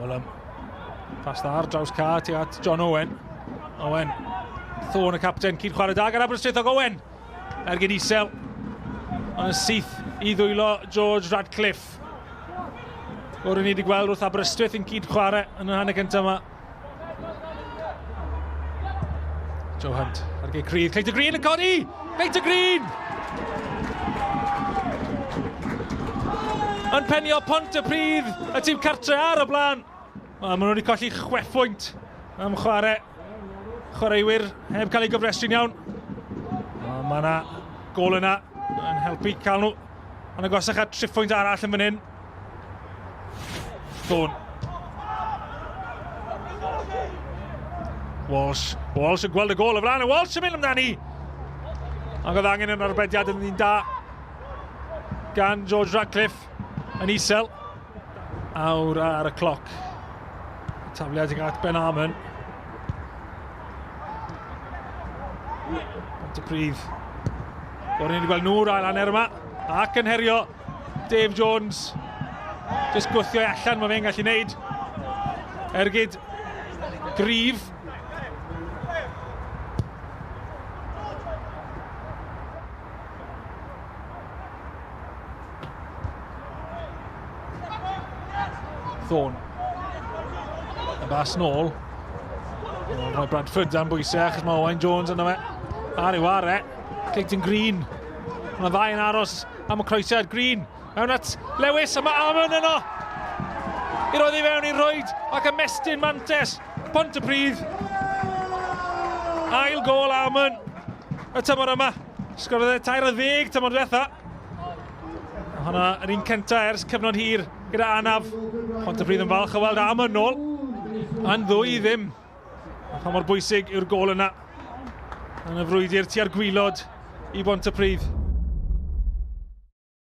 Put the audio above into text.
Wel, pas dda ar draws ca ti at John Owen. Owen, Thorne y capten, cyd chwarae da gan Aberystwyth ag Owen. Ergyd isel. Ond y syth i ddwylo George Radcliffe. O'r ni wedi gweld wrth Aberystwyth yn cyd chwarae yn y hanner cyntaf yma. Joe Hunt, ar gei Creed. Cleita Green yn codi! Cleita Green! Yn penio Pontypridd, y tîm cartre ar y blaen. Maen nhw wedi colli chweffwynt am chwaraewyr heb cael ei gyfrestru'n iawn. Mae yna gol yna yn helpu cael nhw yn agosach at triphwynt arall yn fan hyn. Thorne. Walsh yn gweld y gol o flaen, y Walsh yn mynd amdani. Ac oedd angen yn arbediad yn ddyn da gan George Radcliffe yn isel. Awr ar y cloc. Tafliad at Ben Armon. Pontypridd. O'r ni'n gweld nhw'r ail hanner yma. Ac yn herio Dave Jones. Just gwthio allan mae fe'n gallu neud. Ergyd Gryf. Thorne. Y bas nôl. Rhoi Bradford am bwysau achos mae Owen Jones yna fe. Ar yw ar e. Cleighton Green. Mae ddau yn aros am y croesiad. Green. Mewn at Lewis a mae Armon yno. I roedd i fewn i Roed ac ymestyn Mantes. Pontypridd. Ail gol Armon. Y tymor yma. Sgorodd e 13 tymor diwetha. Honna yr un cynta ers cyfnod hir gyda Anaf. Pontypridd yn falch o weld Armon nôl. A'n ddwy ddim. Pa mor bwysig yw'r gol yna. Yn y frwydr tua'r gwylod i Pontypridd.